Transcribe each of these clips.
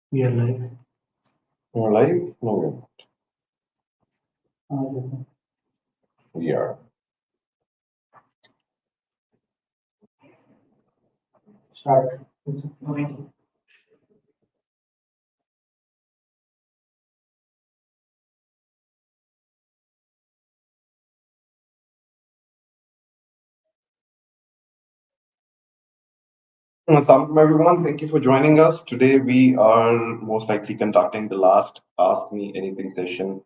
We are live. We're live? No, we are. Start. Assalamualaikum everyone. Thank you for joining us. Today we are most likely conducting the last Ask Me Anything session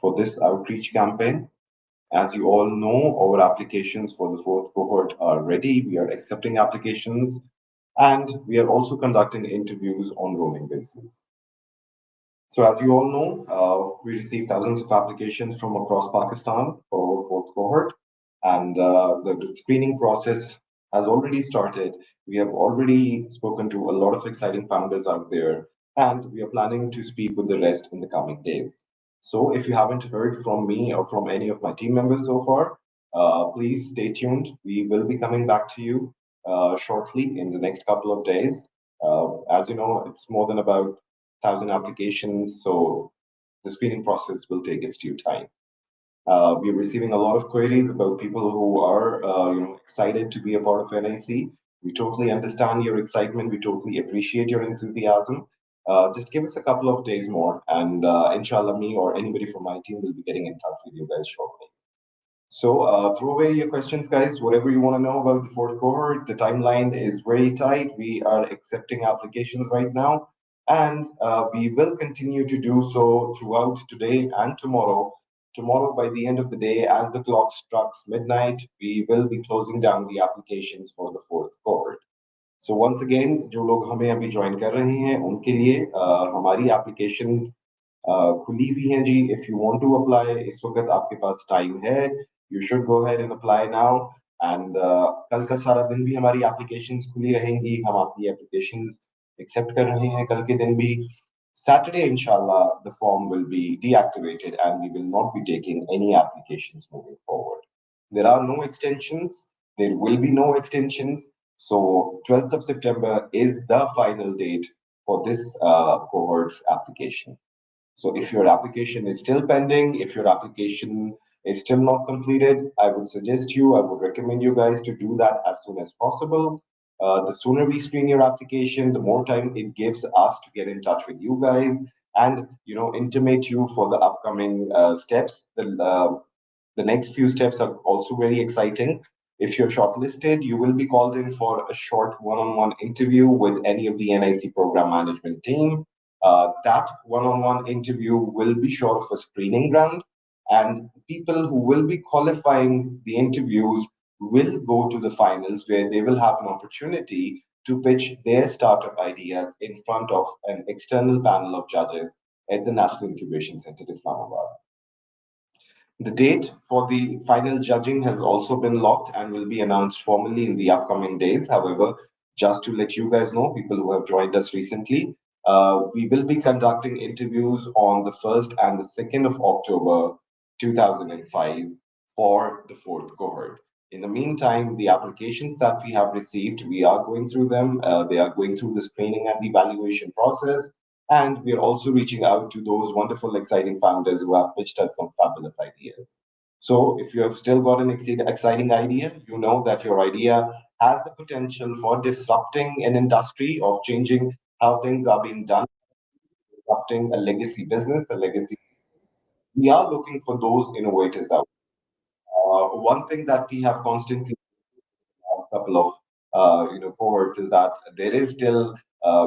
for this outreach campaign. As you all know, our applications for the fourth cohort are ready. We are accepting applications and we are also conducting interviews on rolling basis. So as you all know, we received thousands of applications from across Pakistan for our fourth cohort, and the screening process has already started. We have already spoken to a lot of exciting founders out there, and we are planning to speak with the rest in the coming days. So if you haven't heard from me or from any of my team members so far, please stay tuned. We will be coming back to you shortly in the next couple of days. As you know, it's more than about thousand applications, so the screening process will take its due time. We're receiving a lot of queries about people who are, excited to be a part of NIC. We totally understand your excitement. We totally appreciate your enthusiasm. Just give us a couple of days more, and inshallah, me or anybody from my team will be getting in touch with you guys shortly. So throw away your questions, guys. Whatever you want to know about the fourth cohort, the timeline is very tight. We are accepting applications right now, and we will continue to do so throughout today and tomorrow. Tomorrow, by the end of the day, as the clock strikes midnight, we will be closing down the applications for the fourth cohort. So once again, जो लोग हमें अभी join कर रहे हैं उनके लिए हमारी applications खुली हुई हैं जी. If you want to apply, इस वक्त आपके पास टाइम है. You should go ahead and apply now. And कल का सारा दिन भी हमारी applications खुली रहेंगी. हम आपकी applications accept कर रहे हैं कल के दिन भी. Saturday, inshallah, the form will be deactivated and we will not be taking any applications moving forward. There are no extensions. There will be no extensions. So 12th of September is the final date for this cohort's application. So if your application is still pending, if your application is still not completed, I would suggest you, I would recommend you guys to do that as soon as possible. The sooner we screen your application, the more time it gives us to get in touch with you guys and intimate you for the upcoming steps. The next few steps are also very exciting. If you're shortlisted, you will be called in for a short one-on-one interview with any of the NIC program management team. That one-on-one interview will be short of a screening round, and people who will be qualifying the interviews will go to the finals where they will have an opportunity to pitch their startup ideas in front of an external panel of judges at the National Incubation Center, Islamabad. The date for the final judging has also been locked and will be announced formally in the upcoming days. However, just to let you guys know, people who have joined us recently, we will be conducting interviews on the 1st and the 2nd of October 2005 for the fourth cohort. In the meantime, the applications that we have received, we are going through them. They are going through the screening and the evaluation process. And we are also reaching out to those wonderful, exciting founders who have pitched us some fabulous ideas. So if you have still got an exciting idea, you know that your idea has the potential for disrupting an industry, of changing how things are being done, disrupting a legacy business, a legacy. We are looking for those innovators out. One thing that we have constantly a couple of cohorts is that there is still a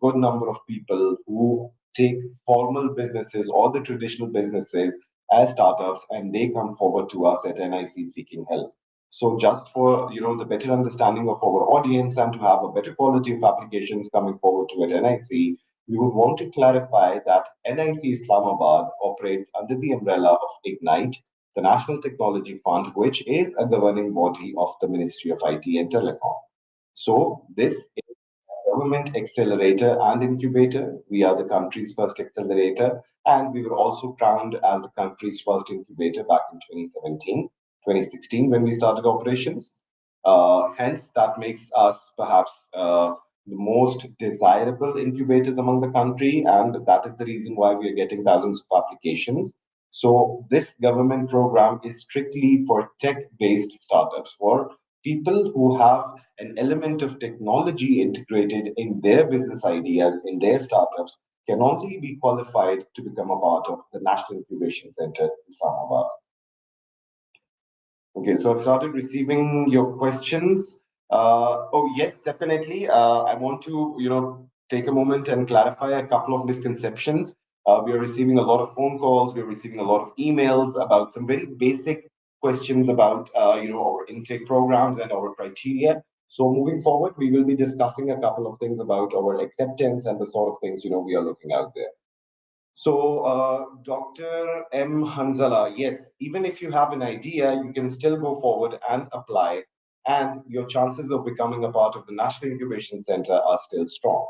good number of people who take formal businesses or the traditional businesses as startups and they come forward to us at NIC seeking help. So just for the better understanding of our audience and to have a better quality of applications coming forward to at NIC, we would want to clarify that NIC Islamabad operates under the umbrella of Ignite, the National Technology Fund, which is a governing body of the Ministry of IT and Telecom. So this is a government accelerator and incubator. We are the country's first accelerator, and we were also crowned as the country's first incubator back in 2017, 2016 when we started operations. Hence, that makes us perhaps the most desirable incubators among the country, and that is the reason why we are getting thousands of applications. So this government program is strictly for tech-based startups, for people who have an element of technology integrated in their business ideas, in their startups, can only be qualified to become a part of the National Incubation Center, Islamabad. Okay, so I've started receiving your questions. Oh, yes, definitely. I want to, take a moment and clarify a couple of misconceptions. We are receiving a lot of phone calls. We're receiving a lot of emails about some very basic questions about, our intake programs and our criteria. So moving forward, we will be discussing a couple of things about our acceptance and the sort of things, we are looking out there. So, Dr. M. Hanzala, yes, even if you have an idea, you can still go forward and apply, and your chances of becoming a part of the National Incubation Center are still strong.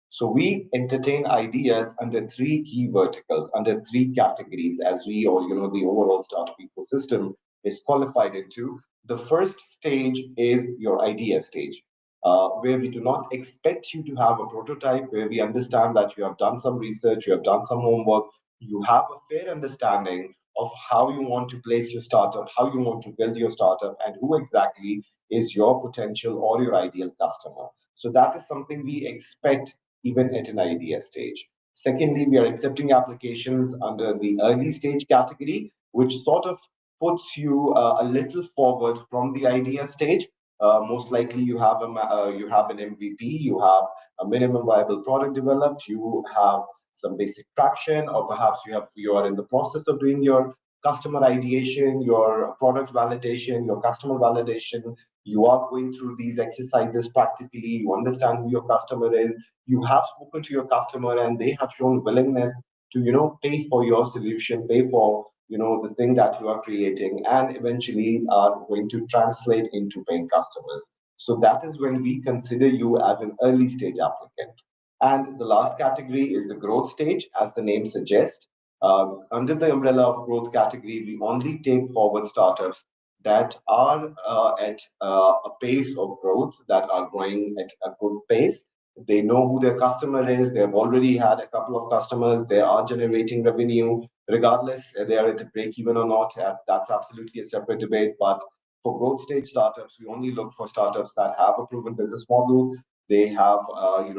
So, we entertain ideas under three key verticals, under three categories, as we or the overall startup ecosystem is qualified into. The first stage is your idea stage, where we do not expect you to have a prototype, where we understand that you have done some research, you have done some homework, you have a fair understanding of how you want to place your startup, how you want to build your startup, and who exactly is your potential or your ideal customer. So that is something we expect even at an idea stage. Secondly, we are accepting applications under the early stage category, which sort of puts you a little forward from the idea stage. Most likely you have an MVP, you have a minimum viable product developed, you have some basic traction, or perhaps you are in the process of doing your customer ideation, your product validation, your customer validation. You are going through these exercises practically. You understand who your customer is. You have spoken to your customer, and they have shown willingness to pay for your solution, pay for the thing that you are creating, and eventually are going to translate into paying customers. So that is when we consider you as an early stage applicant. And the last category is the growth stage, as the name suggests. Under the umbrella of growth category, we only take forward startups that are at a pace of growth, that are growing at a good pace. They know who their customer is. They've already had a couple of customers. They are generating revenue, regardless they are at a break even or not. That's absolutely a separate debate. But for growth stage startups, we only look for startups that have a proven business model. They have,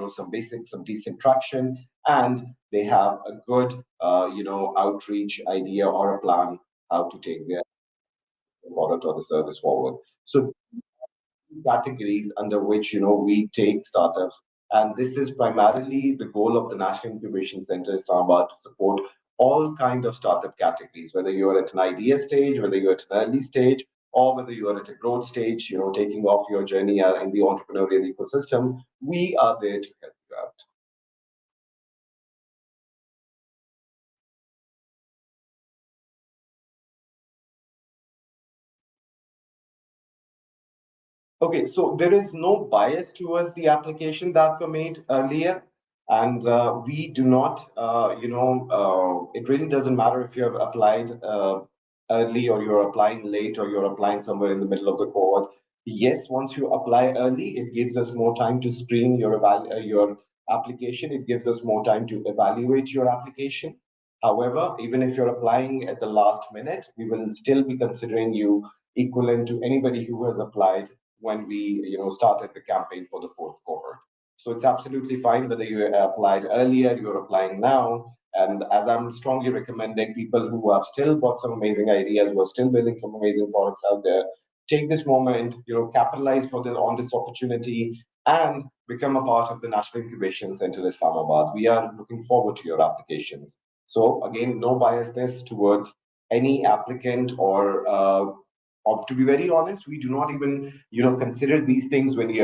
some decent traction, and they have a good, outreach idea or a plan how to take their product or the service forward. So categories under which we take startups, and this is primarily the goal of the National Incubation Center Islamabad, to support all kind of startup categories, whether you're at an idea stage, whether you're at an early stage, or whether you are at a growth stage, taking off your journey in the entrepreneurial ecosystem. We are there to help you out. Okay, so there is no bias towards the application that were made earlier, and we do not, it really doesn't matter if you have applied early or you're applying late or you're applying somewhere in the middle of the cohort. Yes, once you apply early, it gives us more time to screen your application. It gives us more time to evaluate your application. However, even if you're applying at the last minute, we will still be considering you equivalent to anybody who has applied when we started the campaign for the fourth cohort. So it's absolutely fine whether you applied earlier, you're applying now. And as I'm strongly recommending people who have still got some amazing ideas, who are still building some amazing products out there, take this moment, capitalize on this opportunity, and become a part of the National Incubation Center Islamabad. We are looking forward to your applications. So again, no biasness towards any applicant, or to be very honest, we do not even consider these things when we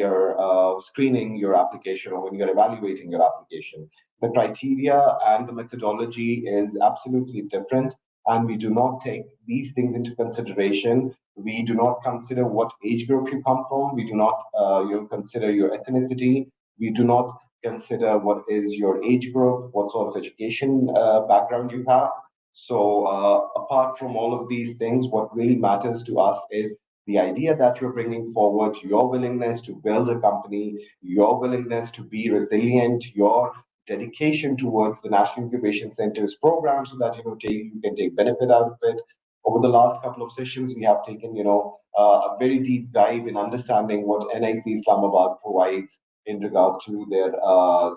are screening your application or when you're evaluating your application. The criteria and the methodology is absolutely different, and we do not take these things into consideration. We do not consider what age group you come from. We do not consider your ethnicity. We do not consider what is your age group, what sort of education background you have. So, apart from all of these things, what really matters to us is the idea that you're bringing forward, your willingness to build a company, your willingness to be resilient, your dedication towards the National Incubation Center's program so that you can take benefit out of it. Over the last couple of sessions, we have taken a very deep dive in understanding what NIC Islamabad provides in regard to their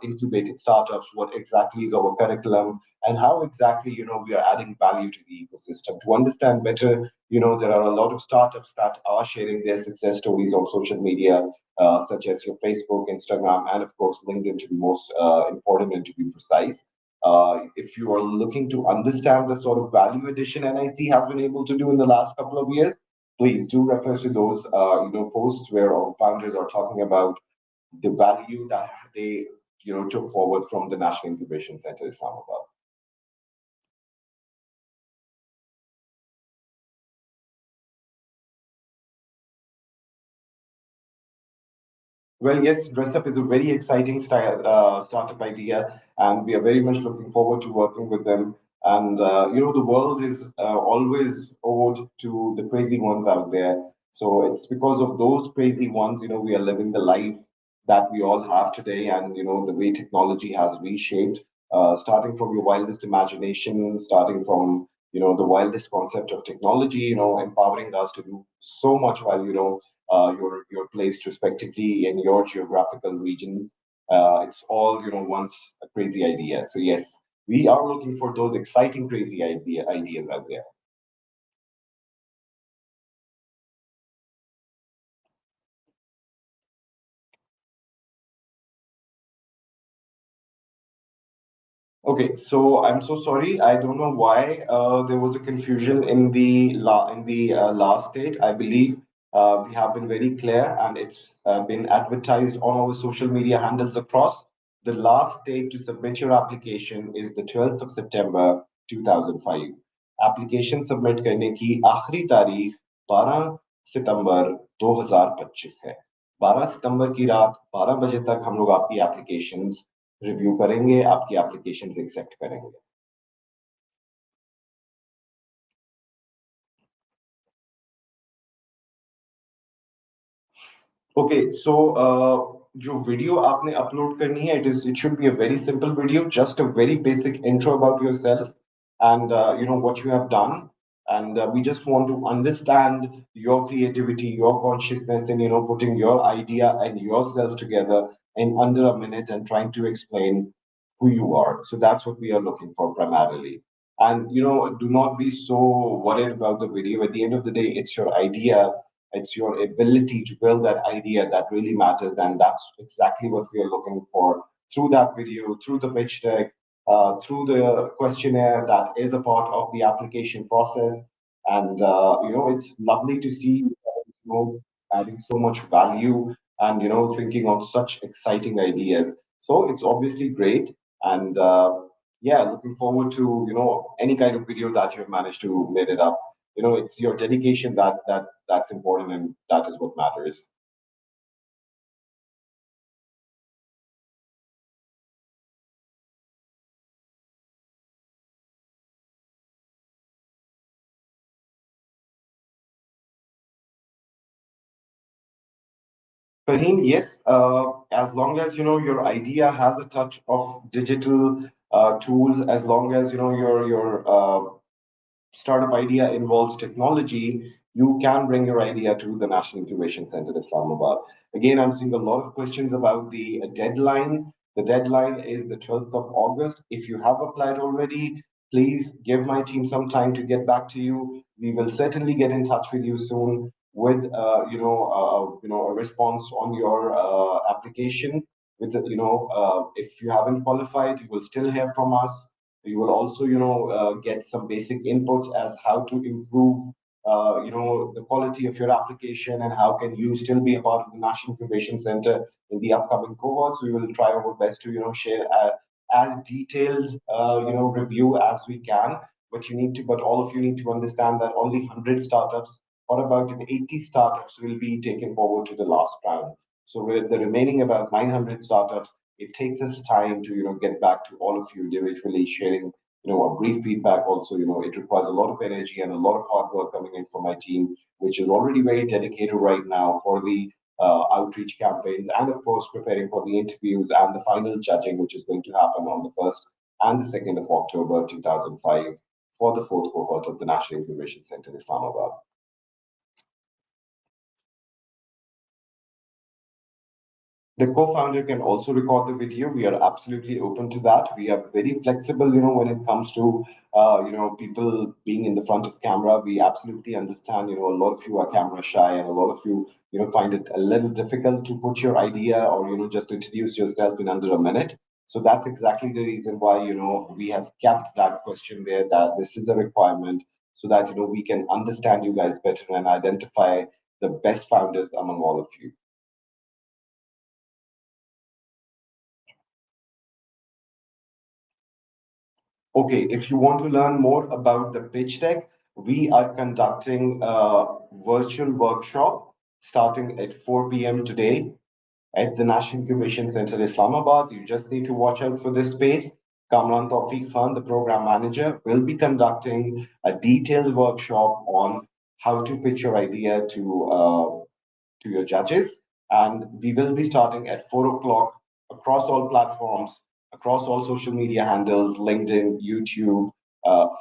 incubated startups, what exactly is our curriculum, and how exactly we are adding value to the ecosystem. To understand better, there are a lot of startups that are sharing their success stories on social media, such as your Facebook, Instagram, and of course LinkedIn, to be most important and to be precise. If you are looking to understand the sort of value addition NIC has been able to do in the last couple of years, please do refer to those posts where our founders are talking about the value that they took forward from the National Incubation Center Islamabad. Well, yes, Dress Up is a very exciting startup idea, and we are very much looking forward to working with them. And the world is always owed to the crazy ones out there. So it's because of those crazy ones, we are living the life that we all have today, and the way technology has reshaped, starting from your wildest imagination, starting from the wildest concept of technology, empowering us to do so much while you're placed respectively in your geographical regions. It's all once a crazy idea. So yes, we are looking for those exciting crazy ideas out there. Okay, so I'm so sorry. I don't know why there was a confusion in the last date. I believe we have been very clear, and it's been advertised on our social media handles across. The last date to submit your application is the 12th of September 2005. Application submit करने की आखिरी तारीख 12 सितंबर 2025 है. 12 सितंबर की रात 12 बजे तक हम लोग आपकी एप्लीकेशंस रिव्यू करेंगे, आपकी एप्लीकेशन एक्सेप्ट करेंगे. ओके सो जो वीडियो आपने अपलोड करनी है it should be a very simple video, just a very basic intro about yourself and what you have done, and we just want to understand your creativity, your consciousness, and putting your idea and yourself together in under a minute and trying to explain who you are. So that's what we are looking for primarily. And do not be so worried about the video. At the end of the day, it's your idea, it's your ability to build that idea that really matters. And that's exactly what we are looking for through that video, through the pitch deck, through the questionnaire that is a part of the application process. And, it's lovely to see, adding so much value and, thinking of such exciting ideas. So it's obviously great. And, yeah, looking forward to, any kind of video that you've managed to made it up. It's your dedication that's important, and that is what matters. Farheen, yes, as long as your idea has a touch of digital tools, as long as your startup idea involves technology, you can bring your idea to the National Incubation Center Islamabad. Again, I'm seeing a lot of questions about the deadline. The deadline is the 12th of August. If you have applied already, please give my team some time to get back to you. We will certainly get in touch with you soon with a response on your application. With if you haven't qualified, you will still hear from us. You will also get some basic inputs as how to improve the quality of your application, and how can you still be a part of the National Incubation Center in the upcoming cohorts. We will try our best to share as detailed review as we can. But all of you need to understand that only 100 startups or about 80 startups will be taken forward to the last round. So with the remaining about 900 startups, it takes us time to get back to all of you individually, sharing a brief feedback also, it requires a lot of energy and a lot of hard work coming in from my team, which is already very dedicated right now for the outreach campaigns, and of course preparing for the interviews and the final judging, which is going to happen on the 1st and the 2nd of October 2005 for the fourth cohort of the National Incubation Center, Islamabad. The co-founder can also record the video. We are absolutely open to that. We are very flexible, when it comes to, people being in the front of camera. We absolutely understand, a lot of you are camera shy, and a lot of you, find it a little difficult to put your idea or, just introduce yourself in under a minute. So that's exactly the reason why, we have kept that question there, that this is a requirement, so that, we can understand you guys better and identify the best founders among all of you. Okay, if you want to learn more about the pitch deck, we are conducting a virtual workshop starting at 4 p.m. today at the National Incubation Center, Islamabad. You just need to watch out for this space. Kamran Tawfiq Khan, the program manager, will be conducting a detailed workshop on how to pitch your idea to your judges. And we will be starting at 4 o'clock across all platforms, across all social media handles, LinkedIn, YouTube,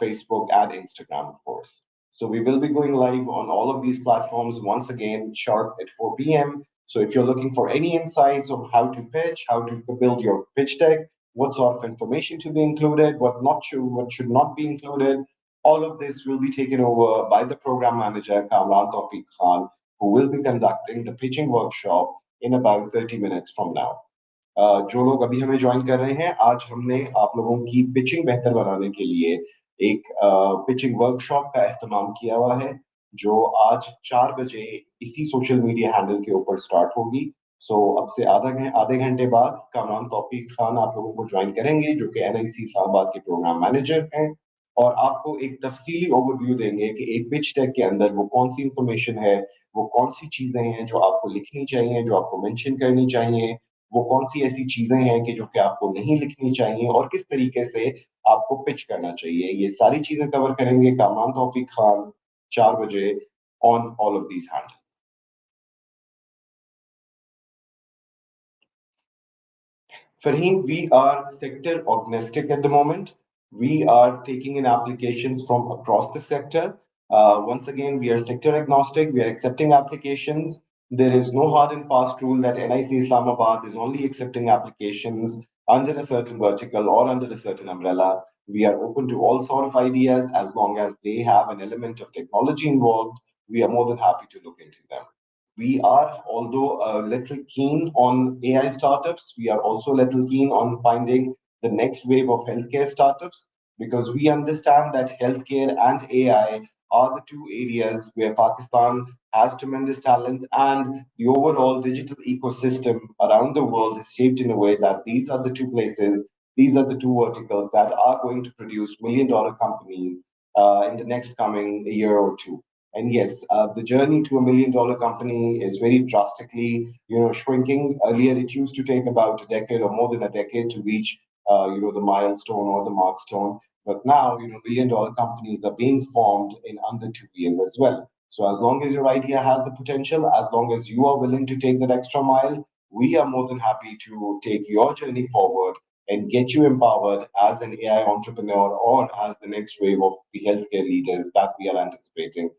Facebook, and Instagram, of course. So we will be going live on all of these platforms once again, sharp at 4 p.m. So if you're looking for any insights on how to pitch, how to build your pitch deck, what sort of information to be included, what should not be included, all of this will be taken over by the program manager, Kamran Tawfiq Khan, who will be conducting the pitching workshop in about 30 minutes from now. जो लोग अभी हमें join कर रहे हैं, आज हमने आप लोगों की पिचिंग बेहतर बनाने के लिए एक पिचिंग वर्कशॉप का एहतमाम किया हुआ है, जो आज 4 बजे इसी सोशल मीडिया हैंडल के ऊपर स्टार्ट होगी. सो अब से आधे घंटे बाद कामरान तौफीक खान आप लोगों को ज्वाइन करेंगे, जो कि NIC इस्लामाबाद के प्रोग्राम मैनेजर हैं, और आपको एक तफसीली ओवरव्यू देंगे कि एक पिच डेक के अंदर वो कौन सी इंफॉर्मेशन है, वो कौन सी चीजें हैं जो आपको लिखनी चाहिए, जो आपको मेंशन करनी चाहिए, वो कौन सी ऐसी चीजें हैं कि जो कि आपको नहीं लिखनी चाहिए, और किस तरीके से आपको पिच करना चाहिए. ये सारी चीजें कवर करेंगे कामरान तौफीक खान 4 बजे on all of these handles. Farheen, we are sector agnostic at the moment. We are taking in applications from across the sector. Once again, we are sector agnostic. We are accepting applications. There is no hard and fast rule that NIC Islamabad is only accepting applications under a certain vertical or under a certain umbrella. We are open to all sort of ideas as long as they have an element of technology involved. We are more than happy to look into them. We are, although a little keen on AI startups, we are also a little keen on finding the next wave of healthcare startups, because we understand that healthcare and AI are the two areas where Pakistan has tremendous talent, and the overall digital ecosystem around the world is shaped in a way that these are the two places, these are the two verticals that are going to produce million-dollar companies in the next coming year or two. And yes, the journey to $1 million company is very drastically, shrinking. Earlier, it used to take about a decade or more than a decade to reach, the milestone or the markstone. But now, $1 million companies are being formed in under 2 years as well. So as long as your idea has the potential, as long as you are willing to take that extra mile, we are more than happy to take your journey forward and get you empowered as an AI entrepreneur or as the next wave of the healthcare leaders that we are anticipating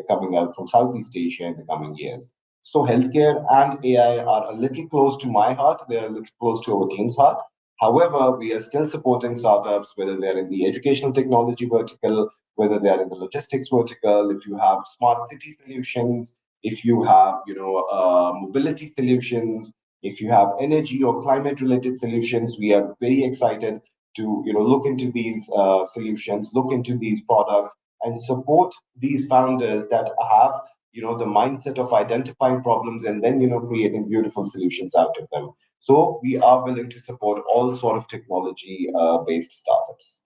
coming out from Southeast Asia in the coming years. So healthcare and AI are a little close to my heart. They're a little close to our team's heart. However, we are still supporting startups, whether they're in the educational technology vertical, whether they're in the logistics vertical, if you have smart city solutions, if you have, mobility solutions, if you have energy or climate related solutions, we are very excited to, look into these solutions, look into these products, and support these founders that have the mindset of identifying problems and then creating beautiful solutions out of them. So we are willing to support all sort of technology based startups.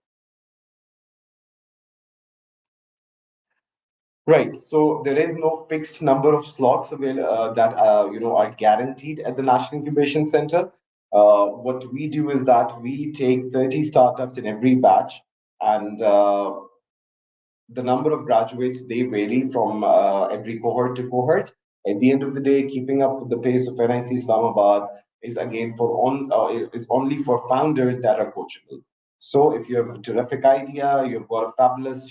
Right. So there is no fixed number of slots that are guaranteed at the National Incubation Center. What we do is that we take 30 startups in every batch. and the number of graduates, they vary from every cohort to cohort. At the end of the day, keeping up with the pace of NIC Islamabad is again is only for founders that are coachable. So if you have a terrific idea, you've got a fabulous,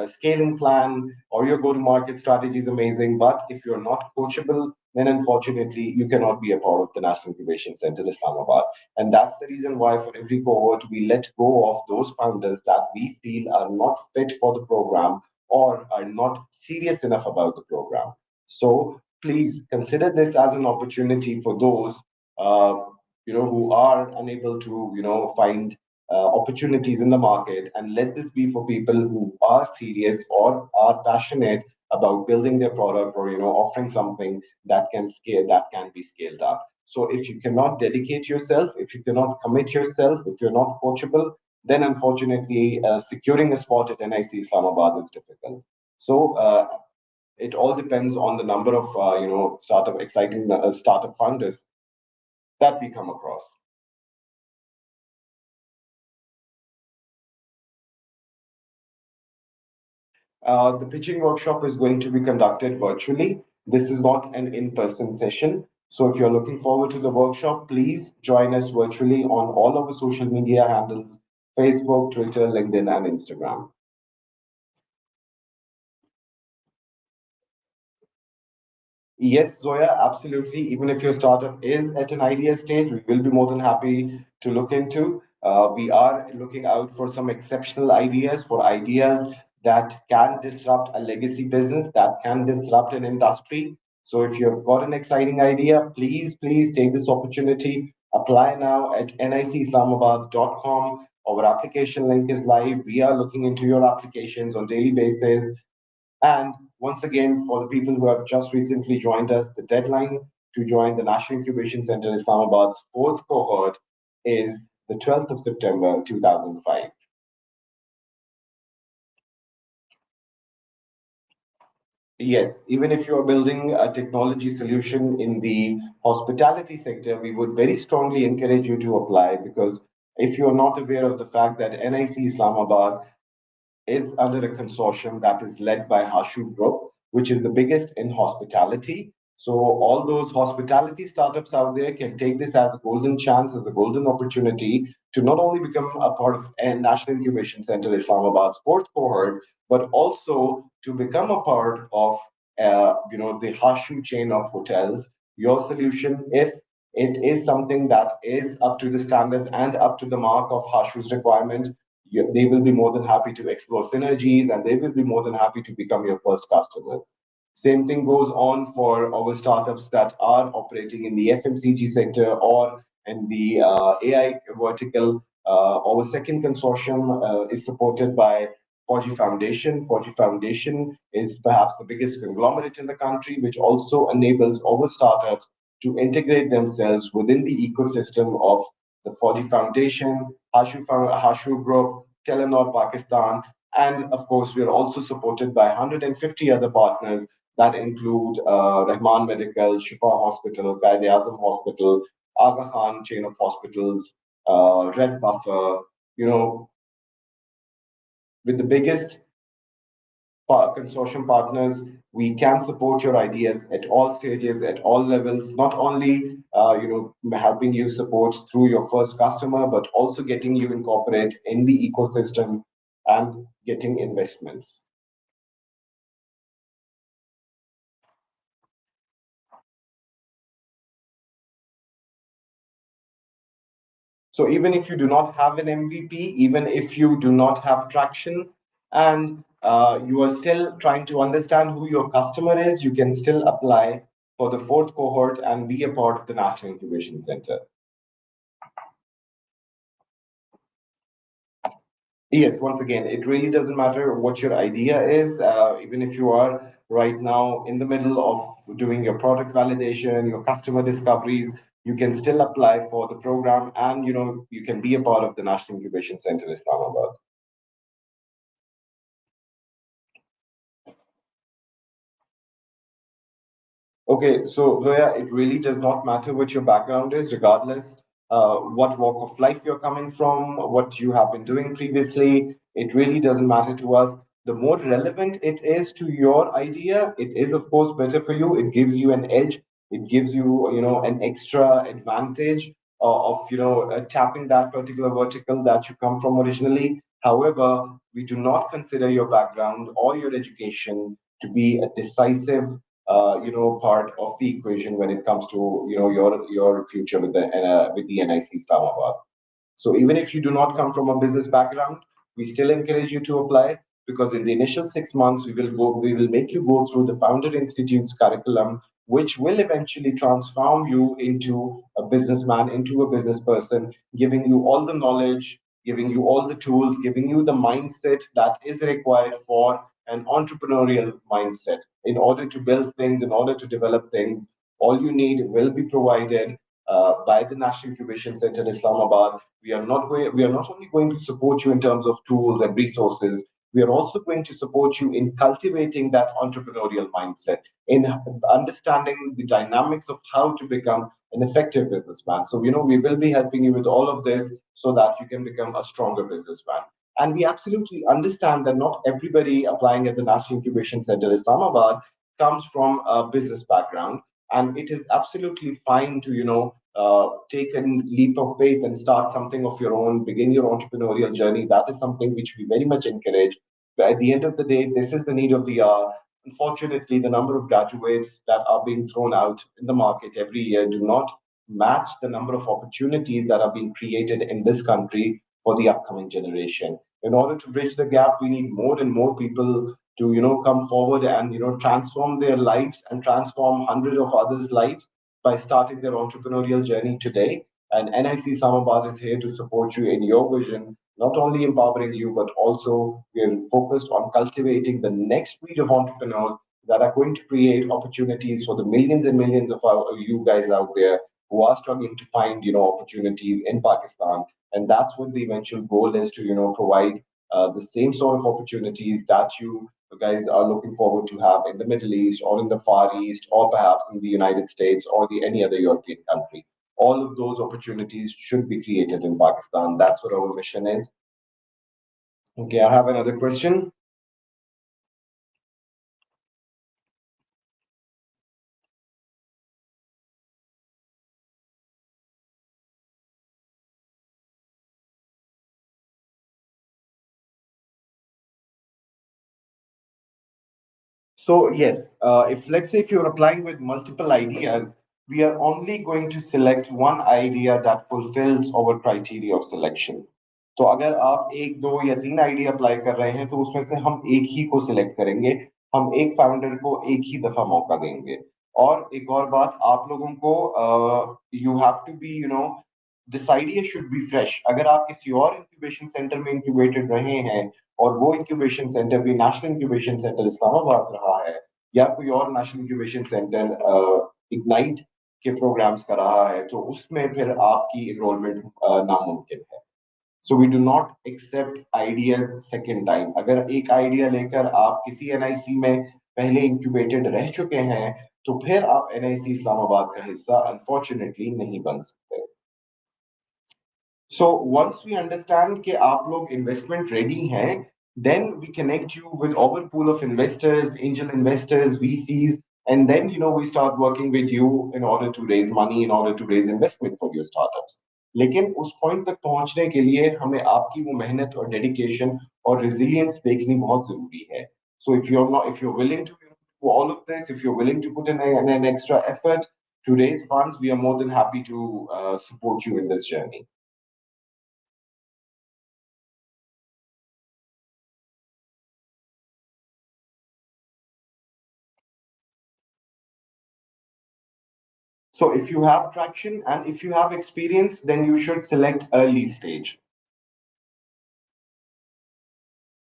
scaling plan, or your go-to-market strategy is amazing, but if you're not coachable, then unfortunately you cannot be a part of the National Incubation Center Islamabad. And that's the reason why for every cohort, we let go of those founders that we feel are not fit for the program or are not serious enough about the program. So please consider this as an opportunity for those who are unable to find opportunities in the market, and let this be for people who are serious or are passionate about building their product, or offering something that can be scaled up. So if you cannot dedicate yourself, if you cannot commit yourself, if you're not coachable, then unfortunately securing a spot at NIC Islamabad is difficult. So it all depends on the number of startup funders that we come across. The pitching workshop is going to be conducted virtually. This is not an in-person session. So if you're looking forward to the workshop, please join us virtually on all of the social media handles: Facebook, Twitter, LinkedIn, and Instagram. Yes, Zoya, absolutely. Even if your startup is at an idea stage, we will be more than happy to look into. We are looking out for some exceptional ideas, for ideas that can disrupt a legacy business, that can disrupt an industry. So if you've got an exciting idea, please take this opportunity. Apply now at nicislamabad.com. Our application link is live. We are looking into your applications on daily basis. And once again, for the people who have just recently joined us, the deadline to join the National Incubation Center Islamabad's fourth cohort is the 12th of September 2005. Yes, even if you are building a technology solution in the hospitality sector, we would very strongly encourage you to apply, because if you are not aware of the fact that NIC Islamabad is under a consortium that is led by Hashu Group, which is the biggest in hospitality. So all those hospitality startups out there can take this as a golden chance, as a golden opportunity to not only become a part of a National Incubation Center Islamabad's fourth cohort, but also to become a part of the Hashu chain of hotels. Your solution, if it is something that is up to the standards and up to the mark of Hashu's requirement, they will be more than happy to explore synergies, and they will be more than happy to become your first customers. Same thing goes on for our startups that are operating in the FMCG sector or in the AI vertical. Our second consortium is supported by 4G Foundation. 4G Foundation is perhaps the biggest conglomerate in the country, which also enables our startups to integrate themselves within the ecosystem of the 4G Foundation, Hashu Group, Telenor Pakistan, and of course, we are also supported by 150 other partners that include Rahman Medical, Shifa Hospital, Qaid-e-Azam Hospital, Aga Khan chain of hospitals, Red Buffer, you know, with the biggest consortium partners, we can support your ideas at all stages, at all levels, not only helping you support through your first customer, but also getting you incorporate in the ecosystem and getting investments. So even if you do not have an MVP, even if you do not have traction, and you are still trying to understand who your customer is, you can still apply for the fourth cohort and be a part of the National Incubation Center. Yes, once again, it really doesn't matter what your idea is. Even if you are right now in the middle of doing your product validation, your customer discoveries, you can still apply for the program, and you can be a part of the National Incubation Center Islamabad. Okay, so Zoya, it really does not matter what your background is, regardless what walk of life you're coming from, what you have been doing previously. It really doesn't matter to us. The more relevant it is to your idea, it is of course better for you. It gives you an edge. It gives you, an extra advantage of, tapping that particular vertical that you come from originally. However, we do not consider your background or your education to be a decisive, part of the equation when it comes to, your future with the NIC Islamabad. So even if you do not come from a business background, we still encourage you to apply, because in the initial 6 months we will make you go through the Founder Institute's curriculum, which will eventually transform you into a businessman, into a business person, giving you all the knowledge, giving you all the tools, giving you the mindset that is required for an entrepreneurial mindset. In order to build things, in order to develop things, all you need will be provided by the National Incubation Center in Islamabad. We are not only going to support you in terms of tools and resources, we are also going to support you in cultivating that entrepreneurial mindset, in understanding the dynamics of how to become an effective businessman. So, we will be helping you with all of this so that you can become a stronger businessman. And we absolutely understand that not everybody applying at the National Incubation Center Islamabad comes from a business background. And it is absolutely fine to, take a leap of faith and start something of your own, begin your entrepreneurial journey. That is something which we very much encourage. But at the end of the day, this is the need of the hour. Unfortunately, the number of graduates that are being thrown out in the market every year do not match the number of opportunities that are being created in this country for the upcoming generation. In order to bridge the gap, we need more and more people to, come forward and, transform their lives and transform hundreds of others' lives by starting their entrepreneurial journey today. And NIC Islamabad is here to support you in your vision, not only empowering you, but also we're focused on cultivating the next breed of entrepreneurs that are going to create opportunities for the millions and millions of you guys out there who are struggling to find, opportunities in Pakistan. And that's what the eventual goal is, to, provide the same sort of opportunities that you guys are looking forward to have in the Middle East or in the Far East or perhaps in the United States or the any other European country. All of those opportunities should be created in Pakistan. That's what our mission is. Okay, I have another question. So yes, if let's say if you're applying with multiple ideas, we are only going to select one idea that fulfills our criteria of selection. तो अगर आप एक दो या तीन idea apply कर रहे हैं तो उसमें से हम एक ही को सिलेक्ट करेंगे. हम एक फाउंडर को एक ही दफा मौका देंगे. और एक और बात आप लोगों को, you have to be, this idea should be fresh. अगर आप किसी और इंक्यूबेशन सेंटर में इंक्यूबेटेड रहे हैं और वो इंक्यूबेशन सेंटर भी नेशनल इंक्यूबेशन सेंटर इस्लामाबाद रहा है, या कोई और नेशनल इंक्यूबेशन सेंटर इग्नाइट के प्रोग्राम्स कर रहा है, तो उसमें फिर आपकी एनरोलमेंट नामुमकिन है. So we do not accept ideas second time. अगर एक आइडिया लेकर आप किसी एनआईसी में पहले इंक्यूबेटेड रह चुके हैं, तो फिर आप एनआईसी इस्लामाबाद का हिस्सा अनफॉर्चुनेटली नहीं बन सकते. So once we understand कि आप लोग investment ready हैं, then we connect you with our pool of investors, angel investors, VCs, and then we start working with you in order to raise money, in order to raise investment for your startups. लेकिन उस point तक पहुंचने के लिए हमें आपकी वो मेहनत और dedication और resilience देखनी बहुत जरूरी है. So if you're willing to do all of this, if you're willing to put in an extra effort to raise funds, we are more than happy to support you in this journey. So if you have traction and if you have experience, then you should select early stage.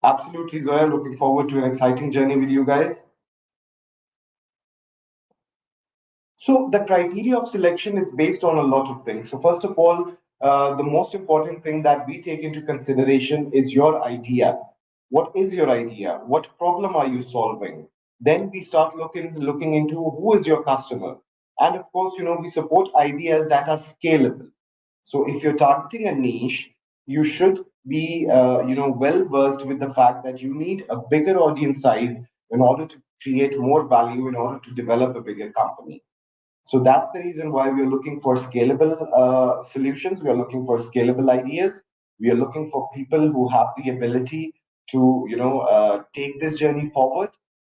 Absolutely, Zoya. Looking forward to an exciting journey with you guys. So the criteria of selection is based on a lot of things. So first of all, the most important thing that we take into consideration is your idea. What is your idea? What problem are you solving? Then we start looking into who is your customer. And of course, we support ideas that are scalable. So if you're targeting a niche, you should be well versed with the fact that you need a bigger audience size in order to create more value, in order to develop a bigger company. So that's the reason why we are looking for scalable solutions. We are looking for scalable ideas. We are looking for people who have the ability to, take this journey forward.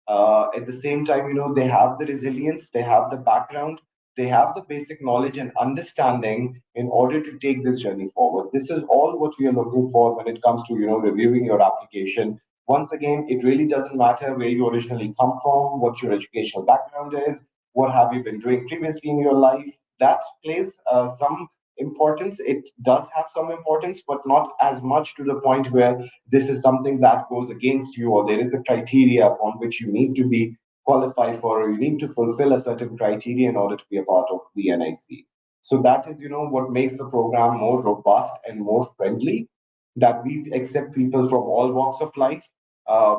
At the same time, they have the resilience, they have the background, they have the basic knowledge and understanding in order to take this journey forward. This is all what we are looking for when it comes to, reviewing your application. Once again, it really doesn't matter where you originally come from, what your educational background is, what have you been doing previously in your life. That plays some importance. It does have some importance, but not as much to the point where this is something that goes against you, or there is a criteria upon which you need to be qualified for, or you need to fulfill a certain criteria in order to be a part of the NIC. So that is, what makes the program more robust and more friendly, that we accept people from all walks of life.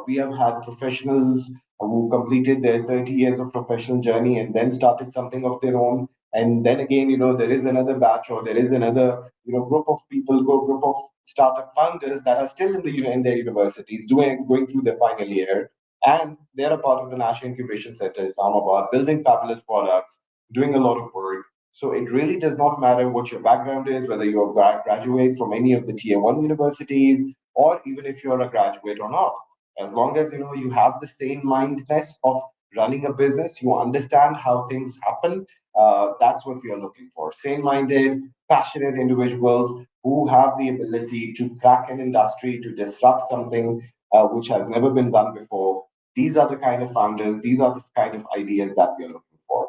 We have had professionals who completed their 30 years of professional journey and then started something of their own. And then again, there is another batch, or there is another, group of people, group of startup founders that are still in in their universities, going through their final year, and they're a part of the National Incubation Center Islamabad, building fabulous products, doing a lot of work. So it really does not matter what your background is, whether you are graduate from any of the tier one universities, or even if you're a graduate or not. As long as you have the same mindedness of running a business, you understand how things happen. That's what we are looking for: sane-minded, passionate individuals who have the ability to crack an industry, to disrupt something which has never been done before. These are the kind of founders. These are the kind of ideas that we are looking for.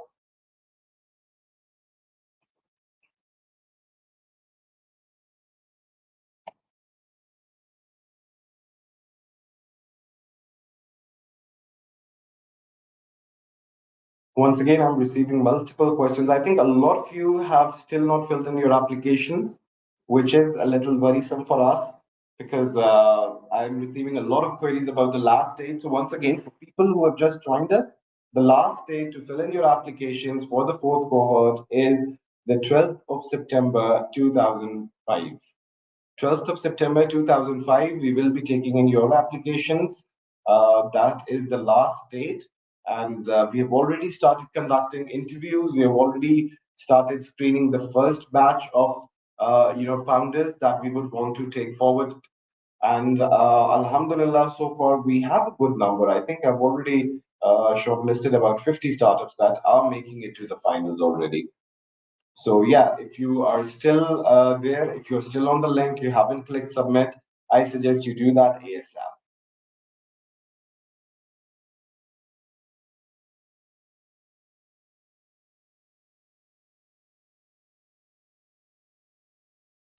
Once again, I'm receiving multiple questions. I think a lot of you have still not filled in your applications, which is a little worrisome for us, because I'm receiving a lot of queries about the last date. So once again, for people who have just joined us, the last date to fill in your applications for the fourth cohort is the 12th of September 2005. 12th of September 2005, we will be taking in your applications. That is the last date. And we have already started conducting interviews. We have already started screening the first batch of founders that we would want to take forward. And Alhamdulillah, so far we have a good number. I think I've already shortlisted about 50 startups that are making it to the finals already. So yeah, if you are still there, if you're still on the link, you haven't clicked submit, I suggest you do that ASAP.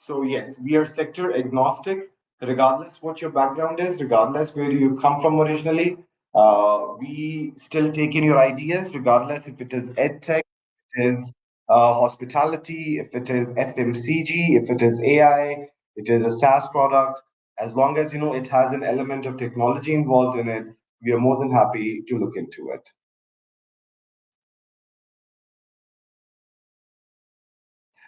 So yes, we are sector agnostic, regardless what your background is, regardless where you come from originally. We still take in your ideas, regardless if it is edtech, if it is hospitality, if it is FMCG, if it is AI, it is a SaaS product. As long as it has an element of technology involved in it, we are more than happy to look into it.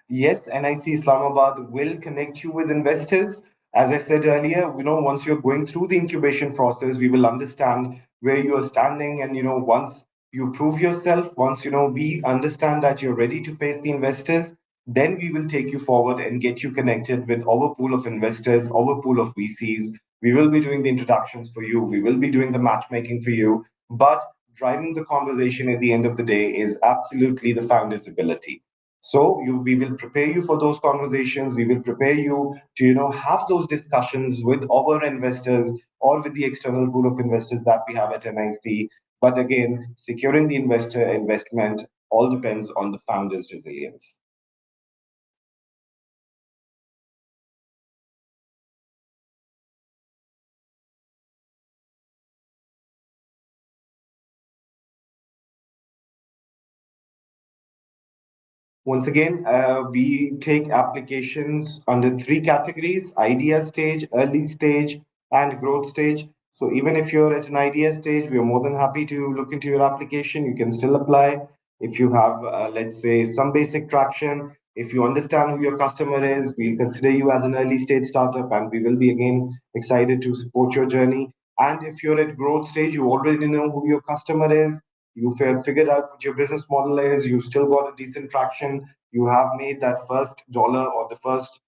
Yes, NIC Islamabad will connect you with investors. As I said earlier, once you're going through the incubation process, we will understand where you are standing. And, once you prove yourself, once, we understand that you're ready to face the investors, then we will take you forward and get you connected with our pool of investors, our pool of VCs. We will be doing the introductions for you. We will be doing the matchmaking for you. But driving the conversation at the end of the day is absolutely the founder's ability. So we will prepare you for those conversations. We will prepare you to have those discussions with our investors or with the external pool of investors that we have at NIC. But again, securing the investor investment all depends on the founder's resilience. Once again, we take applications under three categories: idea stage, early stage, and growth stage. So even if you're at an idea stage, we are more than happy to look into your application. You can still apply. If you have, let's say, some basic traction, If you understand who your customer is, we'll consider you as an early stage startup, and we will be again excited to support your journey. And if you're at growth stage, you already know who your customer is, you've figured out what your business model is, you've still got a decent traction, you have made that first dollar or the first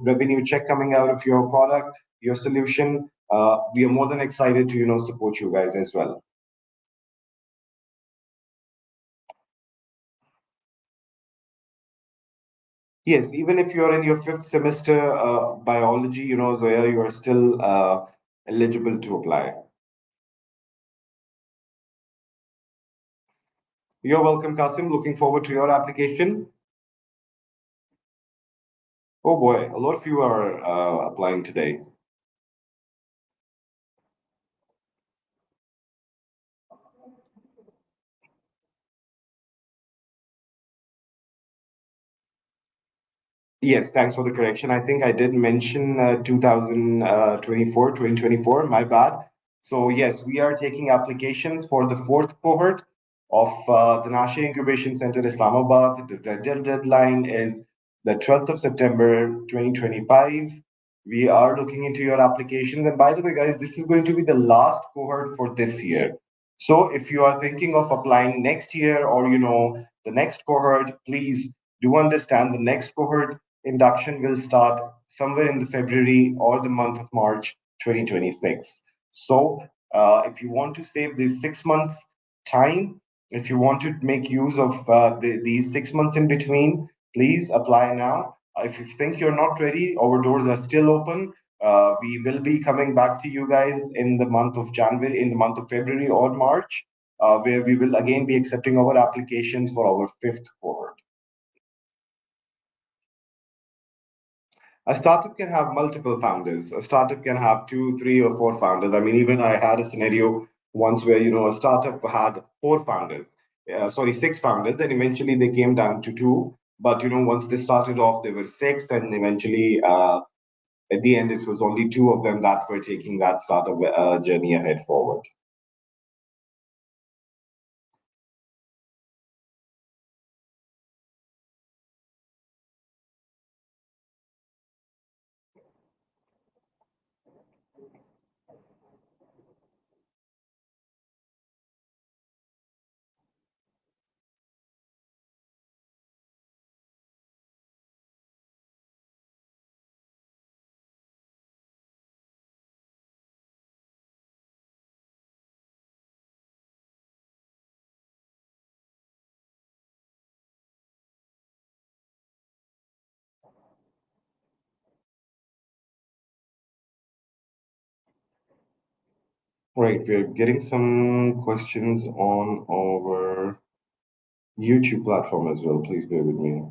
revenue check coming out of your product, your solution. We are more than excited to support you guys as well. Yes, even if you're in your fifth semester biology, Zoya, you are still eligible to apply. You're welcome, Kasim. Looking forward to your application. Oh boy, a lot of you are applying today. Yes, thanks for the correction. I think I did mention 2024. My bad. So, yes, we are taking applications for the fourth cohort of the National Incubation Center Islamabad. The deadline is the 12th of September 2025. We are looking into your applications. And by the way, guys, this is going to be the last cohort for this year. So, if you are thinking of applying next year or, the next cohort, please do understand the next cohort induction will start somewhere in the February or the month of March 2026. So, if you want to save this 6 months time, if you want to make use of these 6 months in between, please apply now. If you think you're not ready, our doors are still open. We will be coming back to you guys in the month of January, in the month of February or March, where we will again be accepting our applications for our fifth cohort. A startup can have multiple founders. A startup can have two, three, or four founders. I mean, even I had a scenario once where a startup had four founders, sorry, six founders, and eventually they came down to two. But once they started off, there were six, and eventually, at the end, it was only two of them that were taking that startup journey ahead forward. Right, we're getting some questions on our YouTube platform as well. Please bear with me.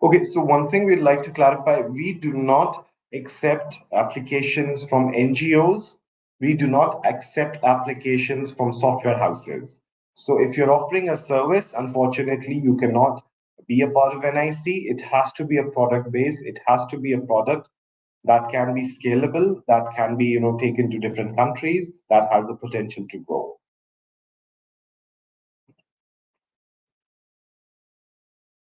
Okay, so one thing we'd like to clarify, we do not accept applications from NGOs. We do not accept applications from software houses. So if you're offering a service, unfortunately, you cannot be a part of NIC. It has to be a product base. It has to be a product that can be scalable, that can be, taken to different countries, that has the potential to grow.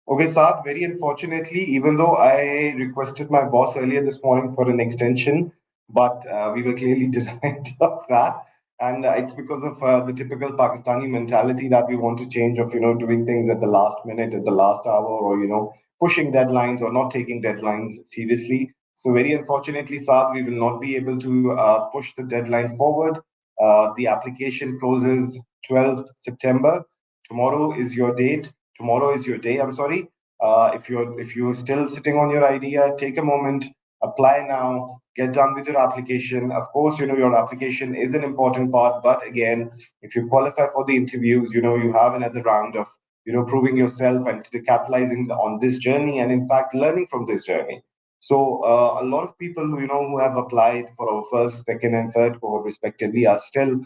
Okay, Saad, very unfortunately, even though I requested my boss earlier this morning for an extension, but we were clearly denied of that. And it's because of the typical Pakistani mentality that we want to change of, doing things at the last minute, at the last hour, or, pushing deadlines or not taking deadlines seriously. So very unfortunately, Saad, we will not be able to push the deadline forward. The application closes 12th September. Tomorrow is your date. Tomorrow is your day. I'm sorry. If you're still sitting on your idea, take a moment, apply now, get done with your application. Of course, your application is an important part, but again, if you qualify for the interviews, you have another round of proving yourself and capitalizing on this journey, and in fact learning from this journey. So a lot of people who have applied for our first, second, and third cohort respectively are still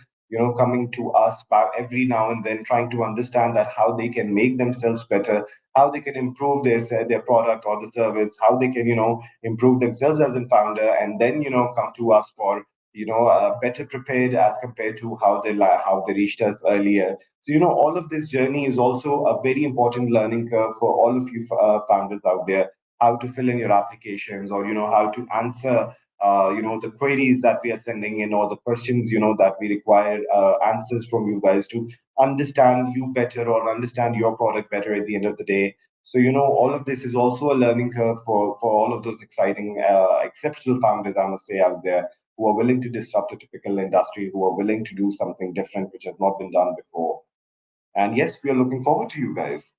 coming to us about every now and then, trying to understand that how they can make themselves better, how they can improve their product or the service, how they can improve themselves as a founder, and then come to us for better prepared as compared to how they reached us earlier. So all of this journey is also a very important learning curve for all of you founders out there. How to fill in your applications, or how to answer the queries that we are sending in, or the questions that we require answers from you guys to understand you better, or understand your product better at the end of the day. So all of this is also a learning curve for all of those exciting, exceptional founders, I must say, out there, who are willing to disrupt a typical industry, who are willing to do something different which has not been done before. And yes, we are looking forward to you guys.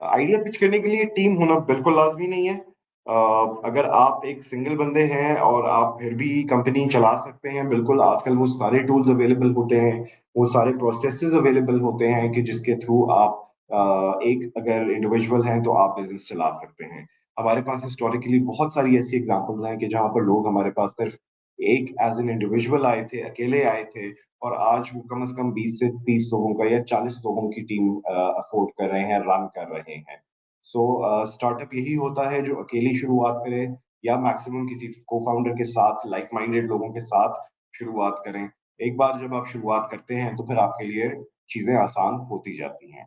Idea pitch करने के लिए team होना बिल्कुल लाजमी नहीं है। अगर आप एक सिंगल बंदे हैं और आप फिर भी कंपनी चला सकते हैं, बिल्कुल आजकल वो सारे टूल्स अवेलेबल होते हैं, वो सारे प्रोसेसेस अवेलेबल होते हैं कि जिसके थ्रू आप एक अगर इंडिविजुअल हैं तो आप बिजनेस चला सकते हैं। हमारे पास हिस्टोरिकली बहुत सारी ऐसी एग्जांपल्स हैं कि जहां पर लोग हमारे पास सिर्फ एक एज एन इंडिविजुअल आए थे, अकेले आए थे, और आज वो कम से कम 20 से 30 लोगों का या 40 लोगों की टीम अफोर्ड कर रहे हैं, रन कर रहे हैं। सो स्टार्टअप यही होता है जो अकेली शुरुआत करे, या मैक्सिमम किसी को फाउंडर के साथ, लाइक माइंडेड लोगों के साथ शुरुआत करें। एक बार जब आप शुरुआत करते हैं तो फिर आपके लिए चीजें आसान होती जाती हैं।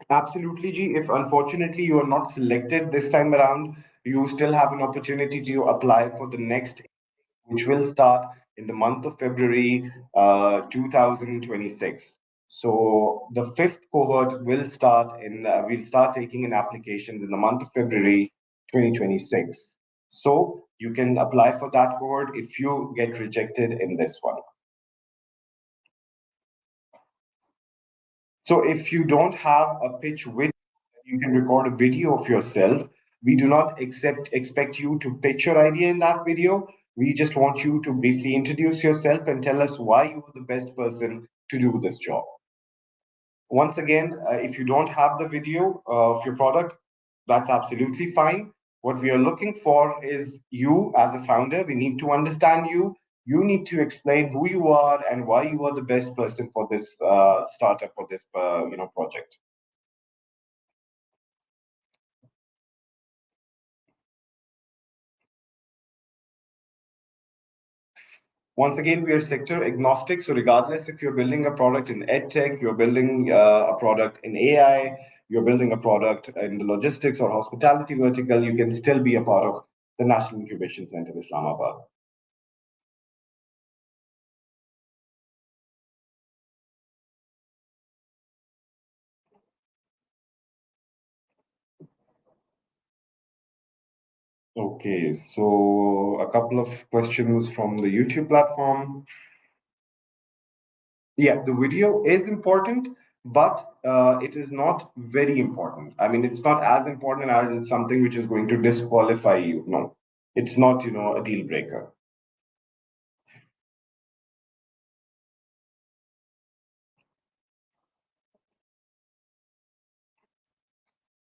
Absolutely, Ji. If unfortunately you are not selected this time around, you still have an opportunity to apply for the next, which will start in the month of February 2026. So the fifth cohort will start we'll start taking in applications in the month of February 2026. So you can apply for that cohort if you get rejected in this one. So if you don't have a pitch with, you can record a video of yourself. We do not expect you to pitch your idea in that video. We just want you to briefly introduce yourself and tell us why you are the best person to do this job. Once again, if you don't have the video of your product, that's absolutely fine. What we are looking for is you as a founder. We need to understand you. You need to explain who you are and why you are the best person for this startup, for this project. Once again, we are sector agnostic. So regardless if you're building a product in edtech, you're building a product in AI, you're building a product in the logistics or hospitality vertical, you can still be a part of the National Incubation Center Islamabad. Okay, so a couple of questions from the YouTube platform. Yeah, the video is important, but it is not very important. I mean, it's not as important as it's something which is going to disqualify you. No, it's not, a deal breaker.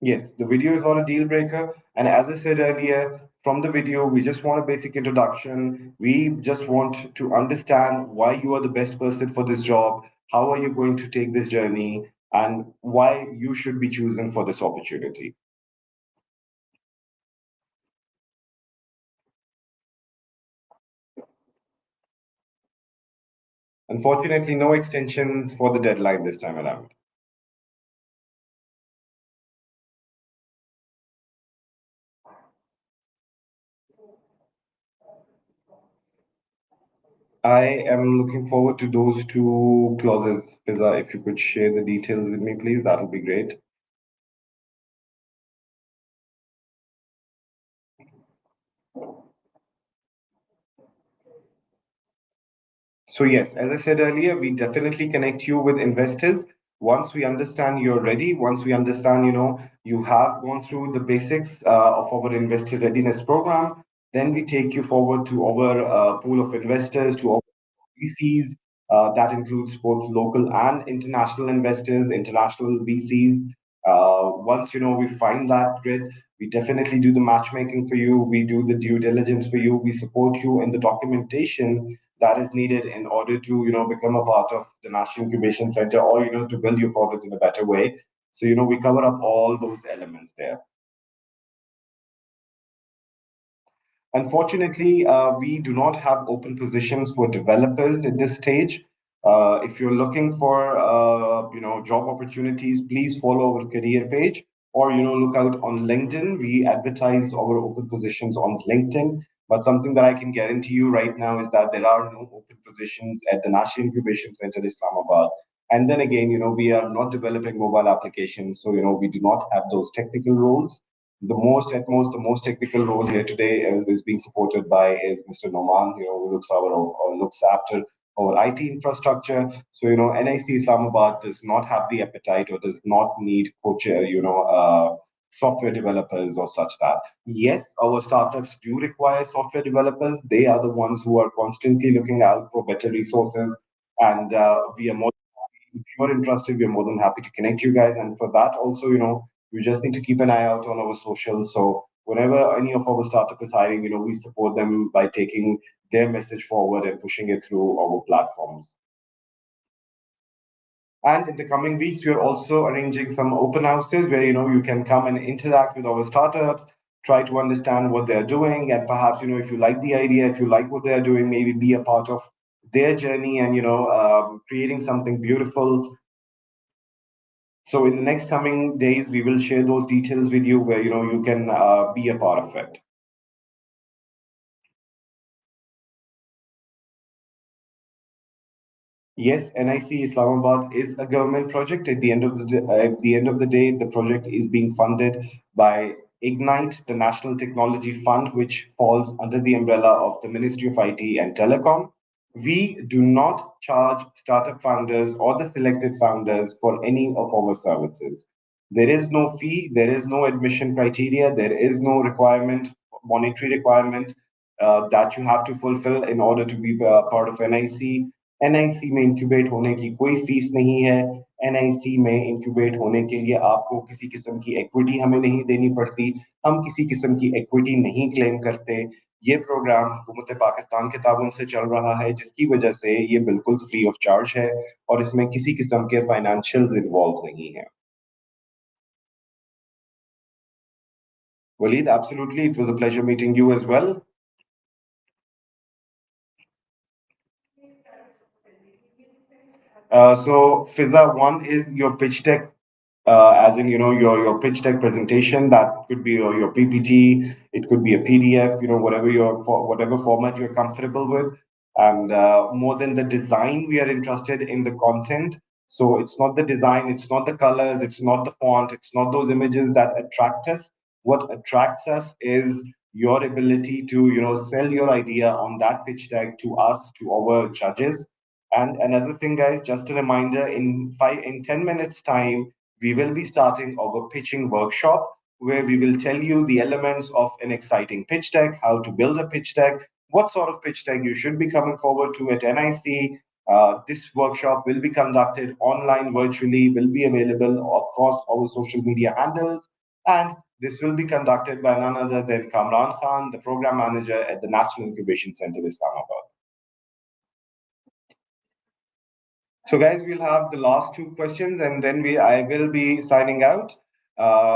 Yes, the video is not a deal breaker. And as I said earlier, from the video, we just want a basic introduction. We just want to understand why you are the best person for this job, how are you going to take this journey, and why you should be chosen for this opportunity. Unfortunately, no extensions for the deadline this time around. I am looking forward to those two clauses, Pizza. If you could share the details with me, please, that would be great. So yes, as I said earlier, we definitely connect you with investors. Once we understand you're ready, once we understand, you have gone through the basics of our investor readiness program, then we take you forward to our pool of investors, to our VCs. That includes both local and international investors, international VCs. Once we find that grid, we definitely do the matchmaking for you. We do the due diligence for you. We support you in the documentation that is needed in order to become a part of the National Incubation Center, or to build your product in a better way. So we cover up all those elements there. Unfortunately, we do not have open positions for developers at this stage. If you're looking for job opportunities, please follow our career page, or look out on LinkedIn. We advertise our open positions on LinkedIn. But something that I can guarantee you right now is that there are no open positions at the National Incubation Center Islamabad. And then again, we are not developing mobile applications, so we do not have those technical roles. The most technical role here today is being supported by is Mr. Noman, who looks after our IT infrastructure. So NIC Islamabad does not have the appetite, or does not need software developers or such that. Yes, our startups do require software developers. They are the ones who are constantly looking out for better resources, and we are more. If you're interested, we're more than happy to connect you guys. And for that, also, you just need to keep an eye out on our socials. So whenever any of our startup is hiring, we support them by taking their message forward and pushing it through our platforms. And in the coming weeks, we are also arranging some open houses where you can come and interact with our startups, try to understand what they're doing, and perhaps if you like the idea, if you like what they're doing, maybe be a part of their journey, and creating something beautiful. So in the next coming days, we will share those details with you, where you can be a part of it. Yes, NIC Islamabad is a government project. At the end of the day, the project is being funded by Ignite, the National Technology Fund, which falls under the umbrella of the Ministry of IT and Telecom. We do not charge startup founders or the selected founders for any of our services. There is no fee, there is no admission criteria, there is no monetary requirement that you have to fulfill in order to be part of NIC. NIC में incubate होने की कोई fees नहीं है। NIC में incubate होने के लिए आपको किसी किस्म की इक्विटी हमें नहीं देनी पड़ती। हम किसी किस्म की इक्विटी नहीं क्लेम करते। ये प्रोग्राम हुकूमत पाकिस्तान के ताबन से चल रहा है, जिसकी वजह से ये बिल्कुल फ्री ऑफ चार्ज है, और इसमें किसी किस्म के फाइनेंशियल्स इन्वॉल्व नहीं है। Waleed, absolutely. It was a pleasure meeting you as well. So Fiza, one is your pitch deck, as in your pitch deck presentation. That could be your PPT, it could be a PDF, whatever format you're comfortable with. And more than the design, we are interested in the content. So it's not the design, it's not the colors, it's not the font, it's not those images that attract us. What attracts us is your ability to sell your idea on that pitch deck to us, to our judges. And another thing, guys, just a reminder, in 10 minutes time, we will be starting our pitching workshop, where we will tell you the elements of an exciting pitch deck, how to build a pitch deck, what sort of pitch deck you should be coming forward to at NIC. This workshop will be conducted online, virtually, will be available across our social media handles. And this will be conducted by none other than Kamran Khan, the program manager at the National Incubation Center, Islamabad. So, guys, we'll have the last two questions, and then I will be signing out.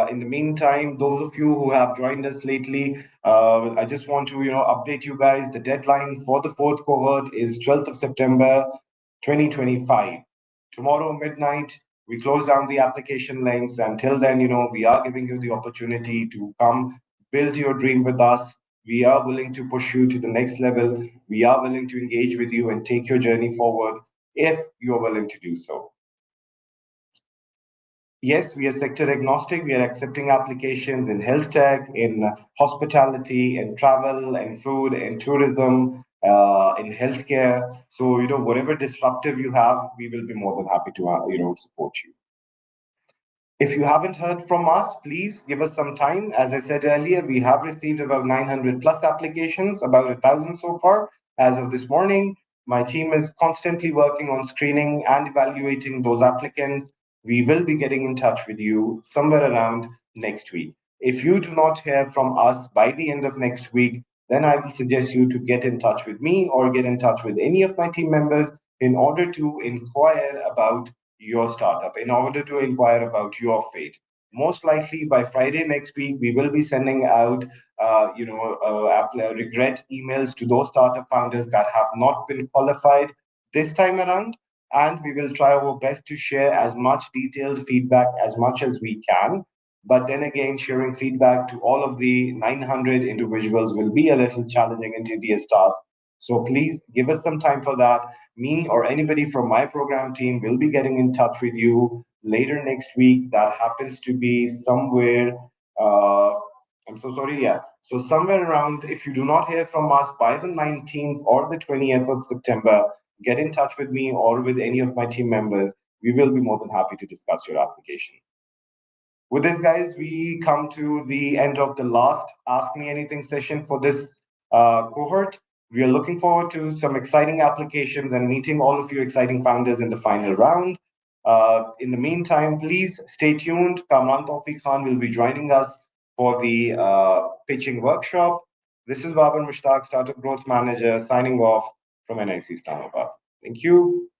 In the meantime, those of you who have joined us lately, I just want to update you guys. The deadline for the fourth cohort is 12th of September, 2025. Tomorrow midnight, we close down the application links. Until then, we are giving you the opportunity to come build your dream with us. We are willing to push you to the next level. We are willing to engage with you and take your journey forward, if you're willing to do so. Yes, we are sector agnostic. We are accepting applications in health tech, in hospitality, in travel, in food, in tourism, in healthcare. So, whatever disruptive you have, we will be more than happy to, support you. If you haven't heard from us, please give us some time. As I said earlier, we have received about 900 plus applications, about 1,000 so far as of this morning. My team is constantly working on screening and evaluating those applicants. We will be getting in touch with you somewhere around next week. If you do not hear from us by the end of next week, then I will suggest you to get in touch with me or get in touch with any of my team members in order to inquire about your startup, in order to inquire about your fate. Most likely by Friday next week, we will be sending out, regret emails to those startup founders that have not been qualified this time around. And we will try our best to share as much detailed feedback as much as we can. But then again, sharing feedback to all of the 900 individuals will be a little challenging and tedious task. So please give us some time for that. Me or anybody from my program team will be getting in touch with you later next week. That happens to be somewhere. Uh, I'm so sorry. Yeah. So somewhere around, if you do not hear from us by the 19th or the 20th of September, get in touch with me or with any of my team members. We will be more than happy to discuss your application. With this, guys, we come to the end of the last Ask Me Anything session for this cohort. We are looking forward to some exciting applications and meeting all of you exciting founders in the final round. In the meantime, please stay tuned. Kamran Tawfiq Khan will be joining us for the pitching workshop. This is Babar Mushtaq, Startup Growth Manager, signing off from NIC Islamabad. Thank you.